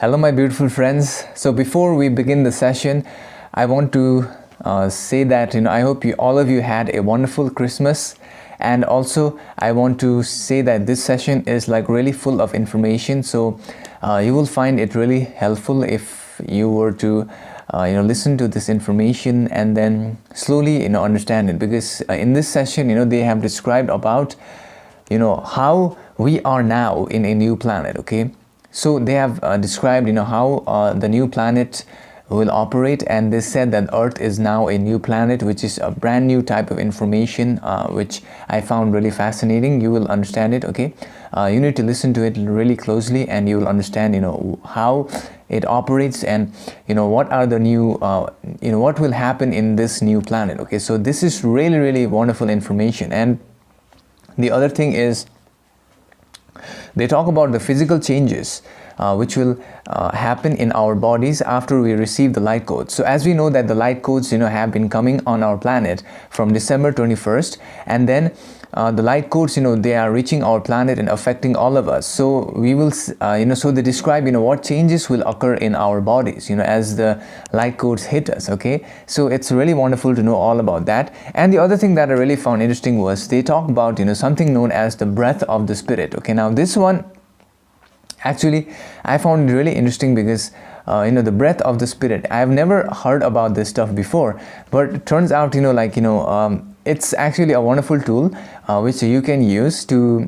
Hello my beautiful friends. So before we begin the session, I want to say that I hope all of you had a wonderful Christmas, and also I want to say that this session is like really full of information, so you will find it really helpful if you were to listen to this information and then slowly understand it, because in this session they have described about how we are now in a new planet. Okay, so they have described how the new planet will operate, and they said that Earth is now a new planet, which is a brand new type of information, which I found really fascinating. You will understand it. Okay, you need to listen to it really closely and you will understand how it operates, and what are the new what will happen in this new planet. Okay, so this is really wonderful information. And the other thing is, they talk about the physical changes which will happen in our bodies after we receive the light codes. So as we know that the light codes have been coming on our planet from December 21st, and then the light codes they are reaching our planet and affecting all of us. So we will so they describe what changes will occur in our bodies as the light codes hit us. Okay, so it's really wonderful to know all about that. And the other thing that I really found interesting was they talk about something known as the breath of the spirit. Okay, now this one actually I found it really interesting, because the breath of the spirit, I have never heard about this stuff before, but it turns out it's actually a wonderful tool which you can use to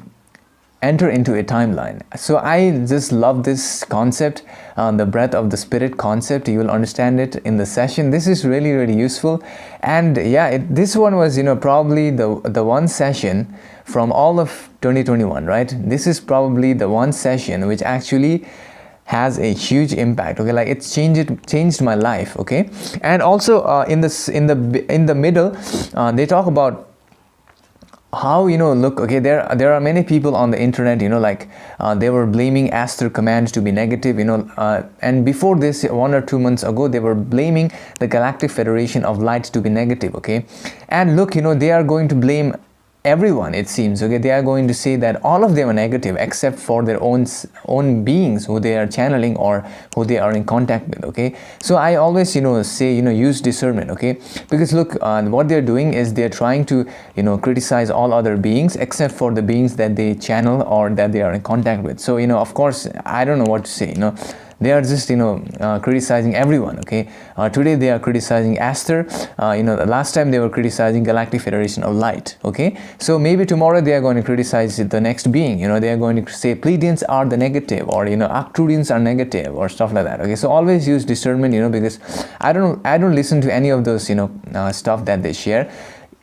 enter into a timeline. So I just love this concept, the breath of the spirit concept. You will understand it in the session. This is really useful. And yeah, this one was probably the one session from all of 2021, right? This is probably the one session which actually has a huge impact. Okay, like it's changed my life. Okay, and also in the middle they talk about how look, okay, there are many people on the internet they were blaming Aster commands to be negative, and before this 1 or 2 months ago they were blaming the Galactic Federation of Light to be negative. Okay, and look, they are going to blame everyone, it seems. Okay, they are going to say that all of them are negative except for their own beings who they are channeling or who they are in contact with. Okay, so I always say use discernment. Okay, because look, what they're doing is they're trying to criticize all other beings except for the beings that they channel or that they are in contact with. So of course I don't know what to say. They are just criticizing everyone. Okay, today they are criticizing Aster. Last time they were criticizing Galactic Federation of Light. Okay, so maybe tomorrow they are going to criticize the next being. They are going to say Pleiadians are the negative, or Arcturians are negative, or stuff like that. Okay, so always use discernment, because I don't listen to any of those stuff that they share.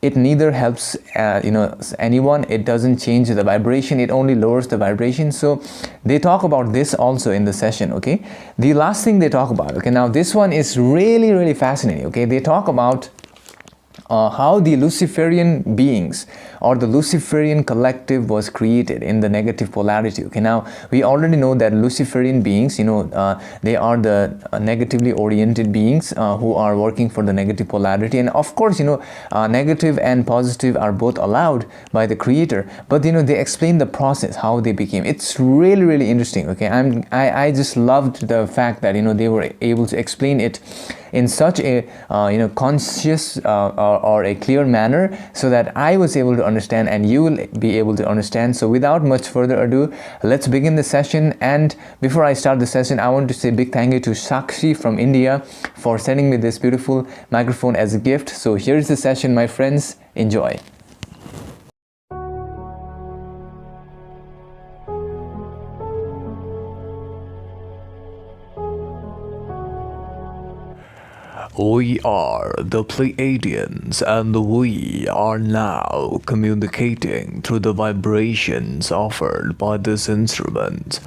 It neither helps anyone, it doesn't change the vibration, it only lowers the vibration. So they talk about this also in the session. Okay, the last thing they talk about, okay, now this one is really fascinating. Okay, they talk about how the Luceferian beings or the Luceferian collective was created in the negative polarity. Okay, now we already know that Luceferian beings, they are the negatively oriented beings who are working for the negative polarity, and of course negative and positive are both allowed by the creator, but they explain the process, how they became. It's really interesting. Okay, I just loved the fact that they were able to explain it in such a conscious or a clear manner, so that I was able to understand and you will be able to understand. So without much further ado, let's begin the session. And before I start the session, I want to say a big thank you to Sakshi from India for sending me this beautiful microphone as a gift. So here's the session, my friends. Enjoy. We are the Pleiadians, and we are now communicating through the vibrations offered by this instrument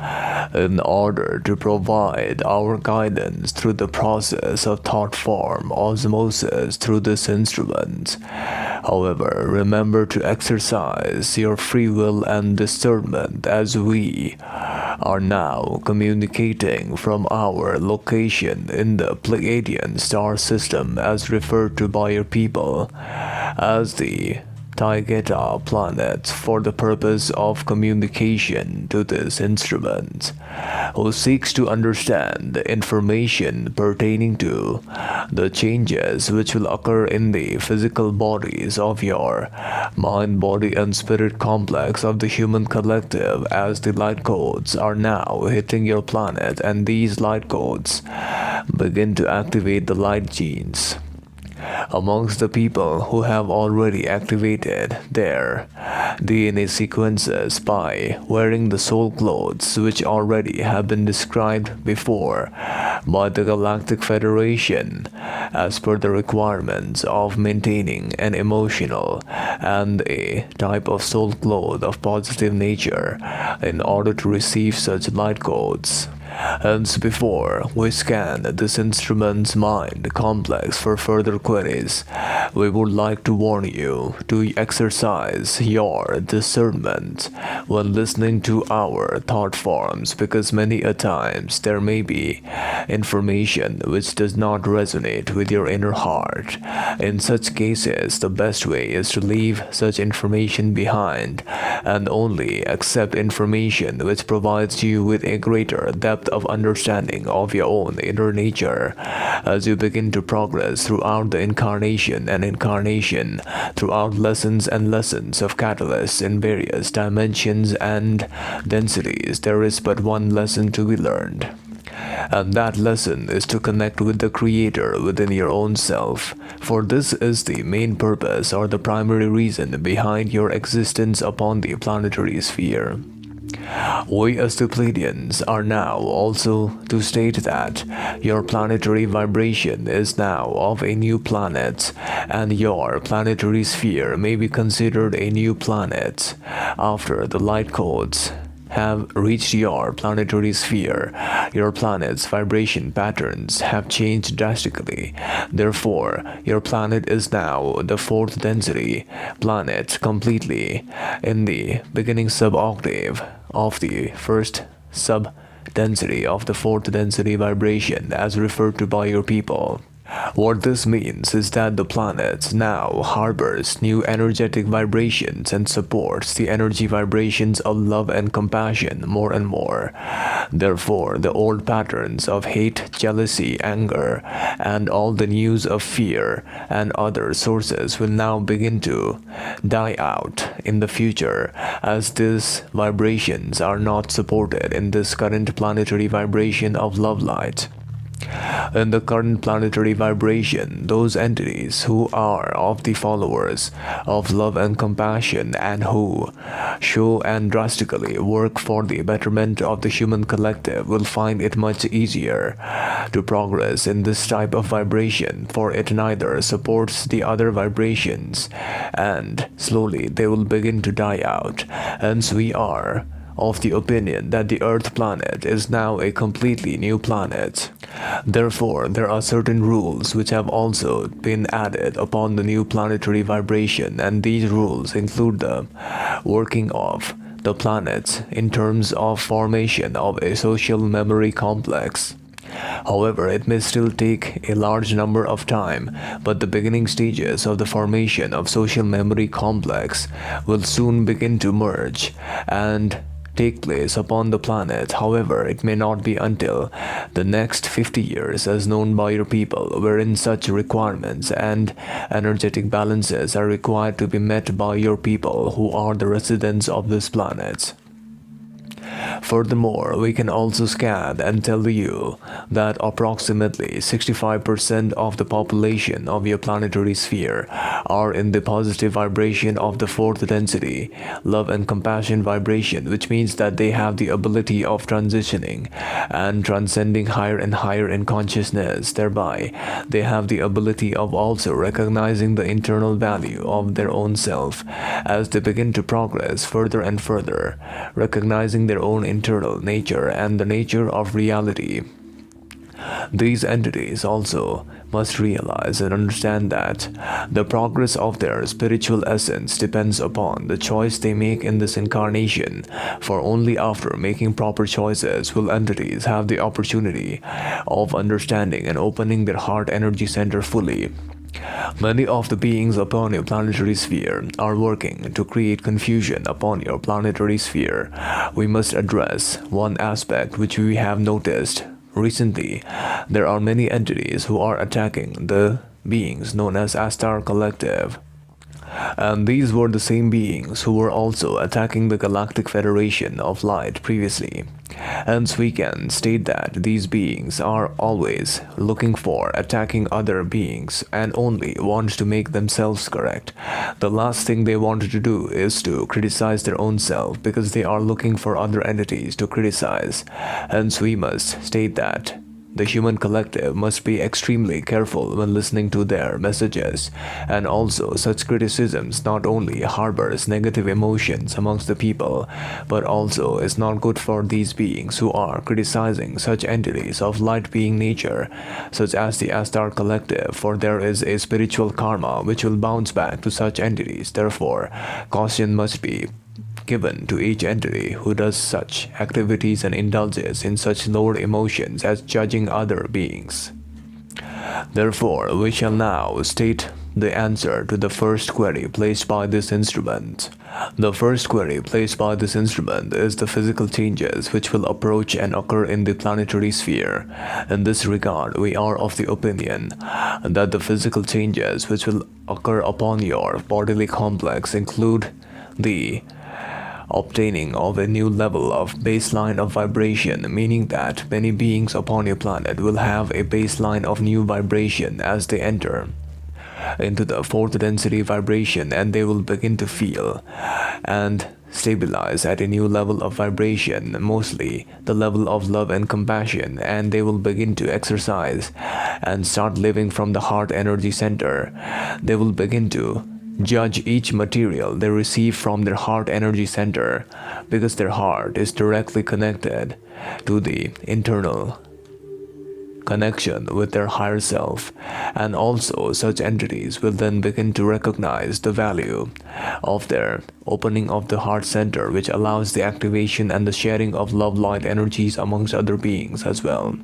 in order to provide our guidance through the process of thought form osmosis through this instrument. However, remember to exercise your free will and discernment, as we are now communicating from our location in the Pleiadian star system, as referred to by your people as the Taigeta planet for the purpose of communication to this instrument, who seeks to understand the information pertaining to the changes which will occur in the physical bodies of your mind, body, and spirit complex of the human collective, as the light codes are now hitting your planet, and these light codes begin to activate the light genes amongst the people who have already activated their DNA sequences by wearing the soul clothes, which already have been described before by the Galactic Federation as per the requirements of maintaining an emotional and a type of soul cloth of positive nature in order to receive such light codes. Hence, before we scan this instrument's mind complex for further queries, we would like to warn you to exercise your discernment when listening to our thought forms, because many a times there may be information which does not resonate with your inner heart. In such cases, the best way is to leave such information behind and only accept information which provides you with a greater depth of understanding of your own inner nature as you begin to progress throughout the incarnation and incarnation, throughout lessons and lessons of catalysts in various dimensions and densities. There is but one lesson to be learned, and that lesson is to connect with the Creator within your own self, for this is the main purpose or the primary reason behind your existence upon the planetary sphere. We as the Pleiadians are now also to state that your planetary vibration is now of a new planet, and your planetary sphere may be considered a new planet after the light codes have reached your planetary sphere. Your planet's vibration patterns have changed drastically. Therefore, your planet is now the fourth density planet, completely in the beginning sub-octave of the first sub-density of the fourth density vibration, as referred to by your people. What this means is that the planet now harbors new energetic vibrations and supports the energy vibrations of love and compassion more and more. Therefore, the old patterns of hate, jealousy, anger, and all the news of fear and other sources will now begin to die out in the future, as these vibrations are not supported in this current planetary vibration of love light. In the current planetary vibration, those entities who are of the followers of love and compassion and who show and drastically work for the betterment of the human collective will find it much easier to progress in this type of vibration, for it neither supports the other vibrations, and slowly they will begin to die out. Hence, we are of the opinion that the Earth planet is now a completely new planet. Therefore, there are certain rules which have also been added upon the new planetary vibration, and these rules include the working of the planets in terms of formation of a social memory complex. However, it may still take a large number of time, but the beginning stages of the formation of social memory complex will soon begin to merge and take place upon the planet. However, it may not be until the next 50 years, as known by your people, wherein such requirements and energetic balances are required to be met by your people who are the residents of this planet. Furthermore, we can also scan and tell you that approximately 65% of the population of your planetary sphere are in the positive vibration of the fourth density, love and compassion vibration, which means that they have the ability of transitioning and transcending higher and higher in consciousness. Thereby, they have the ability of also recognizing the internal value of their own self as they begin to progress further and further, recognizing their own internal nature and the nature of reality. These entities also must realize and understand that the progress of their spiritual essence depends upon the choice they make in this incarnation, for only after making proper choices will entities have the opportunity of understanding and opening their heart energy center fully. Many of the beings upon your planetary sphere are working to create confusion upon your planetary sphere. We must address one aspect which we have noticed recently. There are many entities who are attacking the beings known as Astar Collective. And these were the same beings who were also attacking the Galactic Federation of Light previously. Hence we can state that these beings are always looking for attacking other beings and only want to make themselves correct. The last thing they want to do is to criticize their own self, because they are looking for other entities to criticize. Hence we must state that the human collective must be extremely careful when listening to their messages, and also such criticisms not only harbors negative emotions amongst the people, but also is not good for these beings who are criticizing such entities of light being nature, such as the Astar Collective, for there is a spiritual karma which will bounce back to such entities. Therefore, caution must be given to each entity who does such activities and indulges in such lower emotions as judging other beings. Therefore, we shall now state the answer to the first query placed by this instrument. The first query placed by this instrument is the physical changes which will approach and occur in the planetary sphere. In this regard, we are of the opinion that the physical changes which will occur upon your bodily complex include the obtaining of a new level of baseline of vibration, meaning that many beings upon your planet will have a baseline of new vibration as they enter into the fourth density vibration, and they will begin to feel and stabilize at a new level of vibration, mostly the level of love and compassion, and they will begin to exercise and start living from the heart energy center. They will begin to judge each material they receive from their heart energy center, because their heart is directly connected to the internal connection with their higher self. And also such entities will then begin to recognize the value of their opening of the heart center, which allows the activation and the sharing of love light energies amongst other beings as well.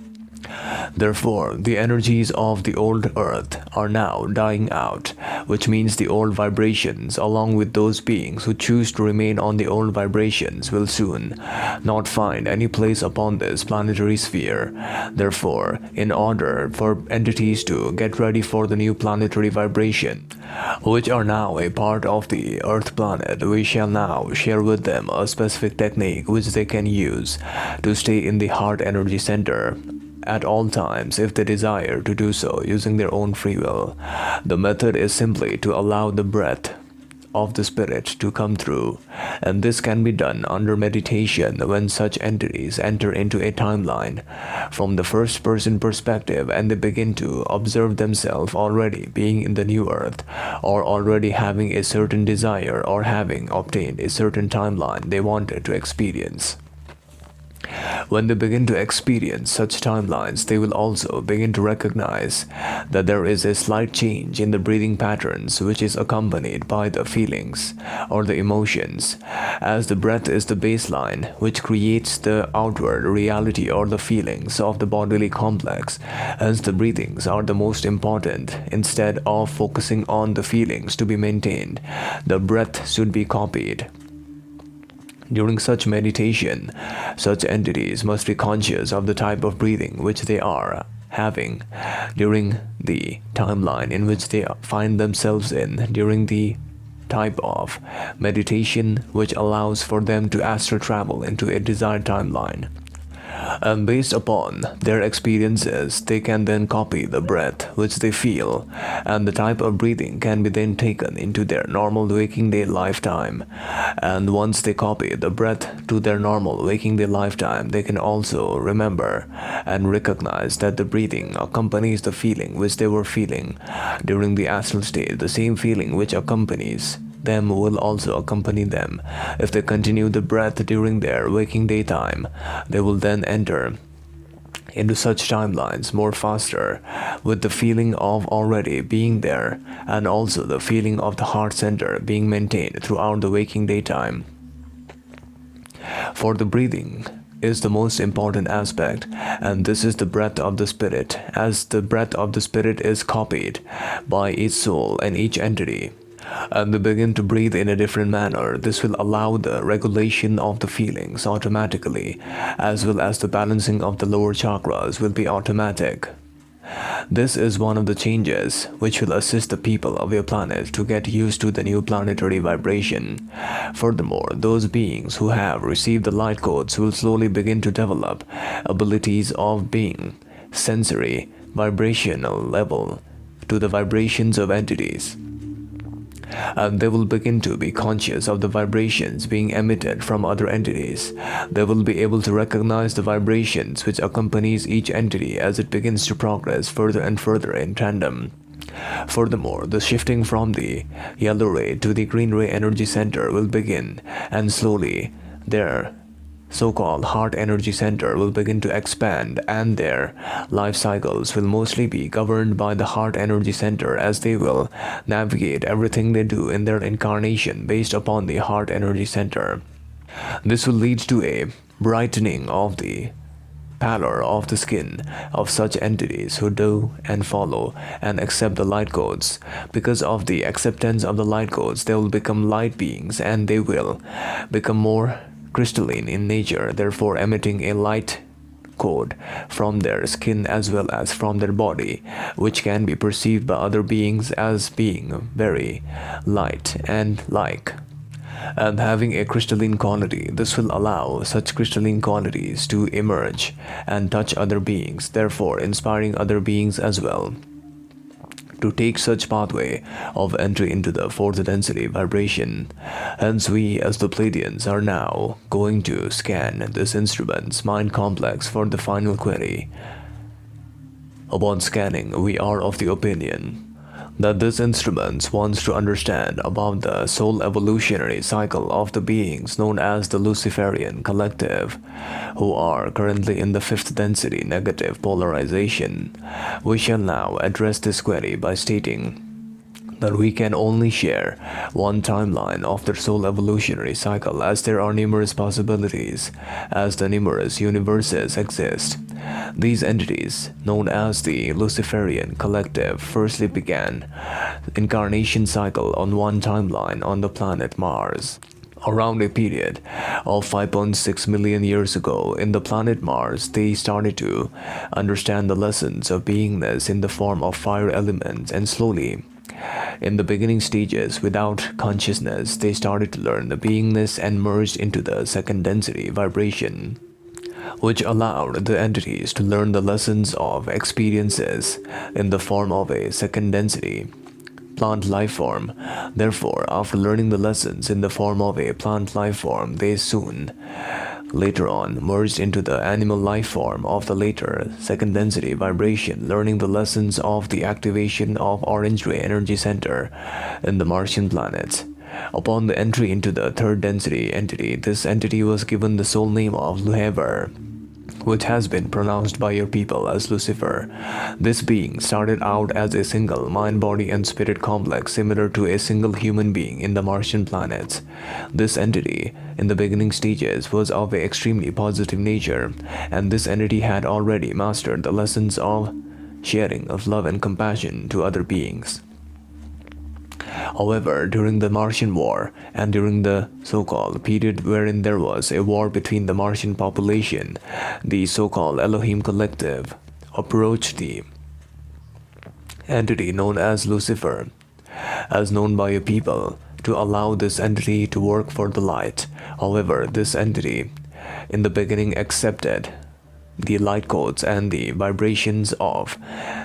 Therefore, the energies of the old earth are now dying out, which means the old vibrations, along with those beings who choose to remain on the old vibrations, will soon not find any place upon this planetary sphere. Therefore, in order for entities to get ready for the new planetary vibration, which are now a part of the Earth planet, we shall now share with them a specific technique which they can use to stay in the heart energy center at all times if they desire to do so using their own free will. The method is simply to allow the breath of the spirit to come through, and this can be done under meditation when such entities enter into a timeline from the first person perspective, and they begin to observe themselves already being in the new earth, or already having a certain desire, or having obtained a certain timeline they wanted to experience. When they begin to experience such timelines, they will also begin to recognize that there is a slight change in the breathing patterns, which is accompanied by the feelings or the emotions, as the breath is the baseline which creates the outward reality or the feelings of the bodily complex. Hence the breathings are the most important. Instead of focusing on the feelings to be maintained, the breath should be copied. During such meditation, such entities must be conscious of the type of breathing which they are having during the timeline in which they find themselves in, during the type of meditation which allows for them to astral travel into a desired timeline. And based upon their experiences, they can then copy the breath which they feel, and the type of breathing can be then taken into their normal waking day lifetime. And once they copy the breath to their normal waking day lifetime, they can also remember and recognize that the breathing accompanies the feeling which they were feeling during the astral state. The same feeling which accompanies them will also accompany them. If they continue the breath during their waking daytime, they will then enter into such timelines more faster, with the feeling of already being there, and also the feeling of the heart center being maintained throughout the waking daytime. For the breathing is the most important aspect, and this is the breath of the spirit, as the breath of the spirit is copied by each soul and each entity, and they begin to breathe in a different manner. This will allow the regulation of the feelings automatically, as well as the balancing of the lower chakras will be automatic. This is one of the changes which will assist the people of your planet to get used to the new planetary vibration. Furthermore, those beings who have received the light codes will slowly begin to develop abilities of being sensory, vibrational level to the vibrations of entities. And they will begin to be conscious of the vibrations being emitted from other entities. They will be able to recognize the vibrations which accompanies each entity as it begins to progress further and further in tandem. Furthermore, the shifting from the yellow ray to the green ray energy center will begin, and slowly their so-called heart energy center will begin to expand, and their life cycles will mostly be governed by the heart energy center, as they will navigate everything they do in their incarnation based upon the heart energy center. This will lead to a brightening of the pallor of the skin of such entities who do and follow and accept the light codes. Because of the acceptance of the light codes, they will become light beings, and they will become more crystalline in nature, therefore emitting a light code from their skin as well as from their body, which can be perceived by other beings as being very light and like, and having a crystalline quality. This will allow such crystalline qualities to emerge and touch other beings, therefore inspiring other beings as well to take such pathway of entry into the fourth density vibration. Hence, we as the Pleiadians are now going to scan this instrument's mind complex for the final query. Upon scanning, we are of the opinion that this instrument wants to understand about the soul-evolutionary cycle of the beings known as the Luceferian collective, who are currently in the fifth density negative polarization. We shall now address this query by stating that we can only share one timeline of the soul-evolutionary cycle, as there are numerous possibilities, as the numerous universes exist. These entities, known as the Luceferian collective, firstly began incarnation cycle on one timeline on the planet Mars. Around a period of 5.6 million years ago, in the planet Mars, they started to understand the lessons of beingness in the form of fire elements, and slowly, in the beginning stages without consciousness, they started to learn the beingness and merged into the second density vibration, which allowed the entities to learn the lessons of experiences in the form of a second density plant life form. Therefore, after learning the lessons in the form of a plant life form, they soon later on merged into the animal life form of the later second density vibration, learning the lessons of the activation of orange ray energy center in the Martian planets. Upon the entry into the third density entity, this entity was given the soul name of Luhever, which has been pronounced by your people as Lucifer. This being started out as a single mind, body, and spirit complex similar to a single human being in the Martian planets. This entity, in the beginning stages, was of an extremely positive nature, and this entity had already mastered the lessons of sharing of love and compassion to other beings. However, during the Martian War and during the so-called period wherein there was a war between the Martian population, the so-called Elohim collective approached the entity known as Lucifer, as known by your people, to allow this entity to work for the light. However, this entity in the beginning accepted the light codes and the vibrations of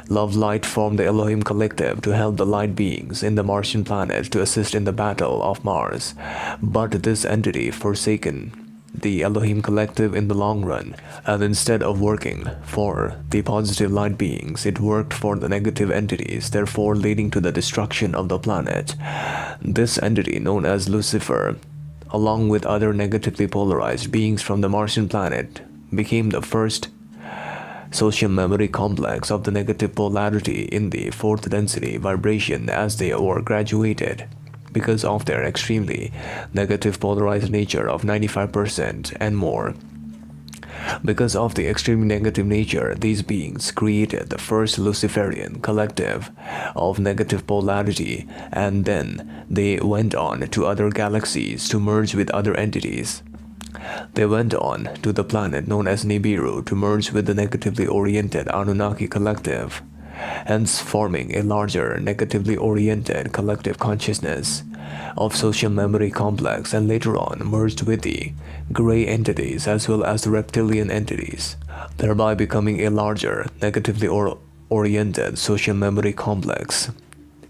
love light from the Elohim collective to help the light beings in the Martian planet to assist in the battle of Mars. But this entity forsaken the Elohim collective in the long run, and instead of working for the positive light beings, it worked for the negative entities, therefore leading to the destruction of the planet. This entity, known as Lucifer, along with other negatively polarized beings from the Martian planet, became the first social memory complex of the negative polarity in the fourth density vibration as they were graduated. Because of their extremely negative polarized nature of 95% and more, Because of the extremely negative nature, these beings created the first Luceferian collective of negative polarity, and then they went on to other galaxies to merge with other entities. They went on to the planet known as Nibiru to merge with the negatively oriented Anunnaki collective, hence forming a larger negatively oriented collective consciousness of social memory complex, and later on merged with the gray entities as well as the reptilian entities, thereby becoming a larger negatively oriented social memory complex.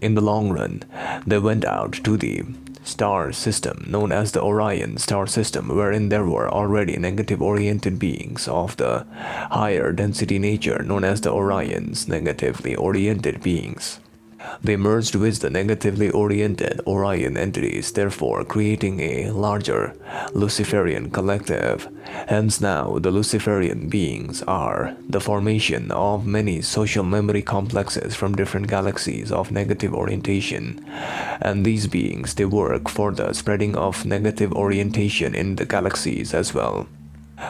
In the long run, they went out to the star system known as the Orion star system, wherein there were already negative oriented beings of the higher density nature known as the Orions, negatively oriented beings. They merged with the negatively oriented Orion entities, therefore creating a larger Luceferian collective. Hence now the Luceferian beings are the formation of many social memory complexes from different galaxies of negative orientation. And these beings, they work for the spreading of negative orientation in the galaxies as well.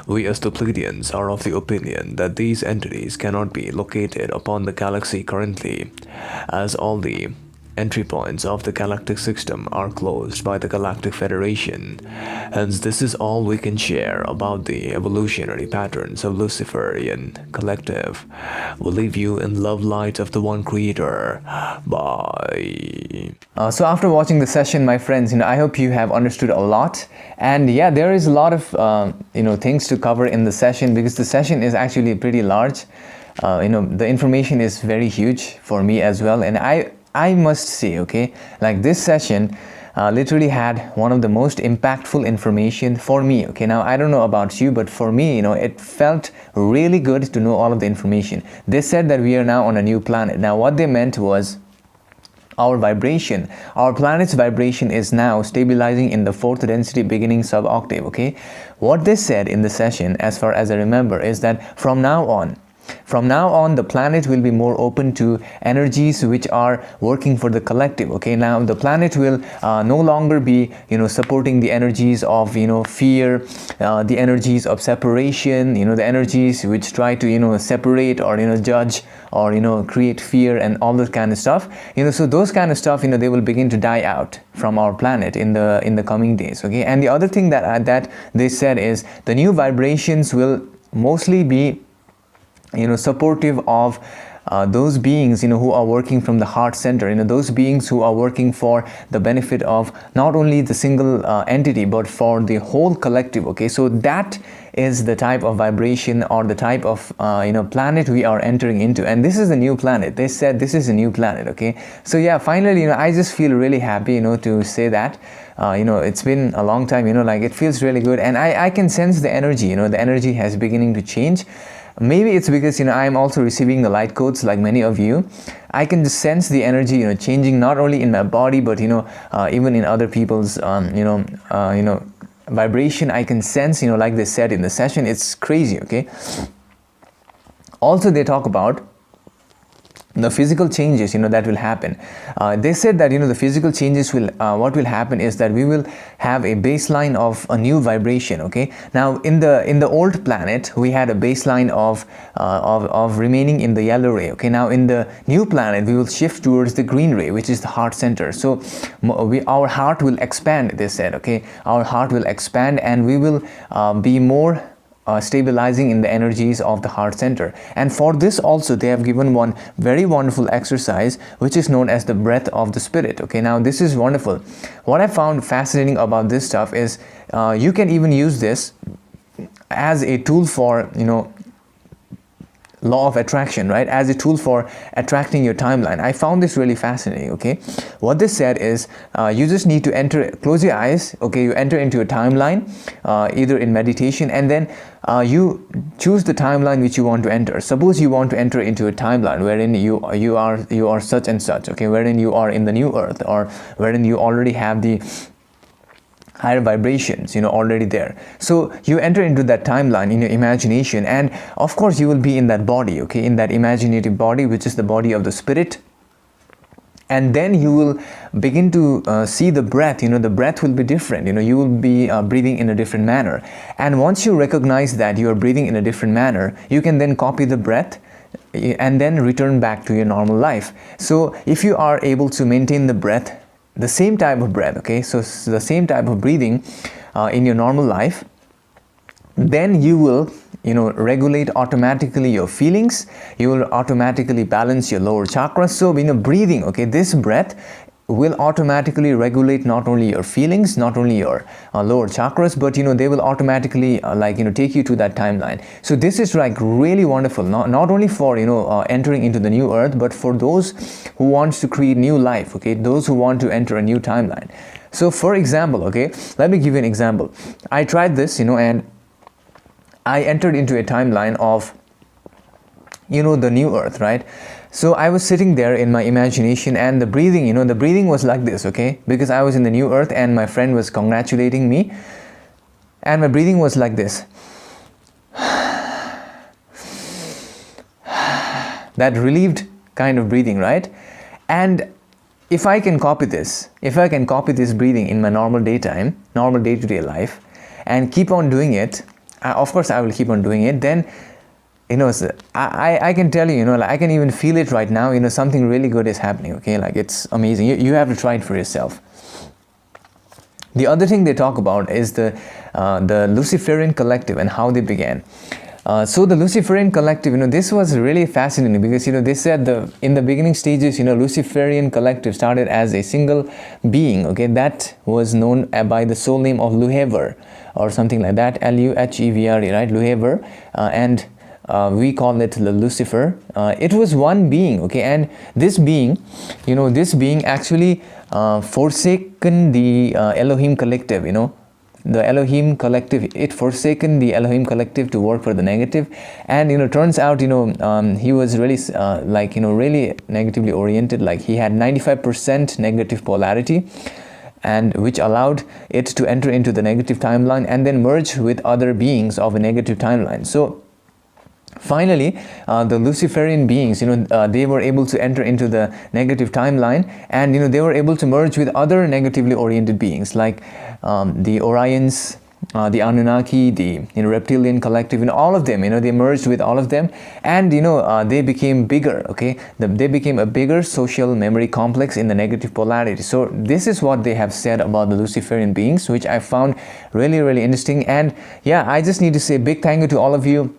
We as the Pleiadians are of the opinion that these entities cannot be located upon the galaxy currently, as all the entry points of the galactic system are closed by the Galactic Federation. Hence, this is all we can share about the evolutionary patterns of Luceferian collective. We'll leave you in love light of the one creator. Bye. So after watching the session, my friends, I hope you have understood a lot. And yeah, there is a lot of things to cover in the session, because the session is actually pretty large. The information is very huge for me as well, and I must say, okay, like this session literally had one of the most impactful information for me. Okay, now I don't know about you, but for me, it felt really good to know all of the information. They said that we are now on a new planet. Now what they meant was our vibration, our planet's vibration is now stabilizing in the 4th density beginning sub-octave. Okay, what they said in the session, as far as I remember, is that from now on, the planet will be more open to energies which are working for the collective. Okay, now the planet will no longer be supporting the energies of fear, the energies of separation, the energies which try to separate or judge or create fear and all that kind of stuff. So those kind of stuff, they will begin to die out from our planet in the coming days. Okay, and the other thing that they said is the new vibrations will mostly be supportive of those beings who are working from the heart center, those beings who are working for the benefit of not only the single entity but for the whole collective. Okay, so that is the type of vibration or the type of planet we are entering into, and this is a new planet. They said this is a new planet. Okay, so yeah, finally I just feel really happy to say that it's been a long time, like it feels really good, and I can sense the energy. The energy has beginning to change. Maybe it's because I am also receiving the light codes like many of you. I can just sense the energy changing not only in my body but even in other people's vibration. I can sense like they said in the session. It's crazy. Okay, also they talk about the physical changes that will happen. They said that the physical changes will what will happen is that we will have a baseline of a new vibration. Okay, now in the old planet we had a baseline of remaining in the yellow ray. Okay, now in the new planet we will shift towards the green ray, which is the heart center. So our heart will expand, they said. Okay, our heart will expand and we will be more stabilizing in the energies of the heart center. And for this also they have given one very wonderful exercise which is known as the breath of the spirit. Okay, now this is wonderful. What I found fascinating about this stuff is you can even use this as a tool for law of attraction, right? As a tool for attracting your timeline. I found this really fascinating. Okay, what they said is you just need to close your eyes. Okay, you enter into a timeline either in meditation, and then you choose the timeline which you want to enter. Suppose you want to enter into a timeline wherein you are such and such. Okay, wherein you are in the new earth, or wherein you already have the higher vibrations already there. So you enter into that timeline in your imagination, and of course you will be in that body. Okay, in that imaginative body, which is the body of the spirit. And then you will begin to see the breath. The breath will be different. You will be breathing in a different manner. And once you recognize that you are breathing in a different manner, you can then copy the breath and then return back to your normal life. So if you are able to maintain the breath, the same type of breath, okay, so the same type of breathing in your normal life, then you will regulate automatically your feelings. You will automatically balance your lower chakras. So breathing, okay, this breath will automatically regulate not only your feelings, not only your lower chakras, but they will automatically take you to that timeline. So this is like really wonderful, not only for entering into the new earth, but for those who want to create new life, okay, those who want to enter a new timeline. So for example, okay, let me give you an example. I tried this, and I entered into a timeline of the new earth, right? So I was sitting there in my imagination, and the breathing, the breathing was like this, okay, because I was in the new earth and my friend was congratulating me, and my breathing was like this. That relieved kind of breathing, right? And if I can copy this breathing in my normal daytime, normal day-to-day life, and keep on doing it, of course I will keep on doing it, then I can tell you, I can even feel it right now, something really good is happening, okay, like it's amazing. You have to try it for yourself. The other thing they talk about is the Luceferian collective and how they began. So the Luceferian collective, this was really fascinating, because they said in the beginning stages, Luceferian collective started as a single being, okay, that was known by the soul name of Luhever or something like that, Luhevre, right, Luhever, and we call it the Lucifer. It was one being, okay, and this being, this being actually forsaken the Elohim collective, the Elohim collective. It forsaken the Elohim collective to work for the negative, and turns out he was really really negatively oriented. Like he had 95% negative polarity, and which allowed it to enter into the negative timeline and then merge with other beings of a negative timeline. So finally, the Luceferian beings, they were able to enter into the negative timeline, and they were able to merge with other negatively oriented beings like the Orions, the Anunnaki, the reptilian collective, all of them, they merged with all of them, and they became bigger, okay, they became a bigger social memory complex in the negative polarity. So this is what they have said about the Luceferian beings, which I found really, really interesting. And yeah, I just need to say a big thank you to all of you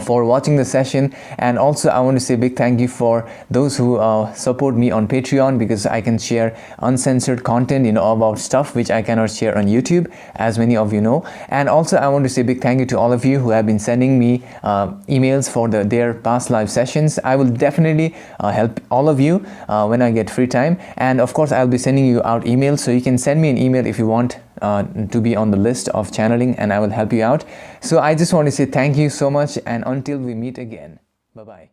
for watching the session, and also I want to say a big thank you for those who support me on Patreon, because I can share uncensored content about stuff which I cannot share on YouTube, as many of you know. And also I want to say a big thank you to all of you who have been sending me emails for their past live sessions. I will definitely help all of you when I get free time, and of course I'll be sending you out emails, so you can send me an email if you want to be on the list of channeling, and I will help you out. So I just want to say thank you so much, and until we meet again, bye bye.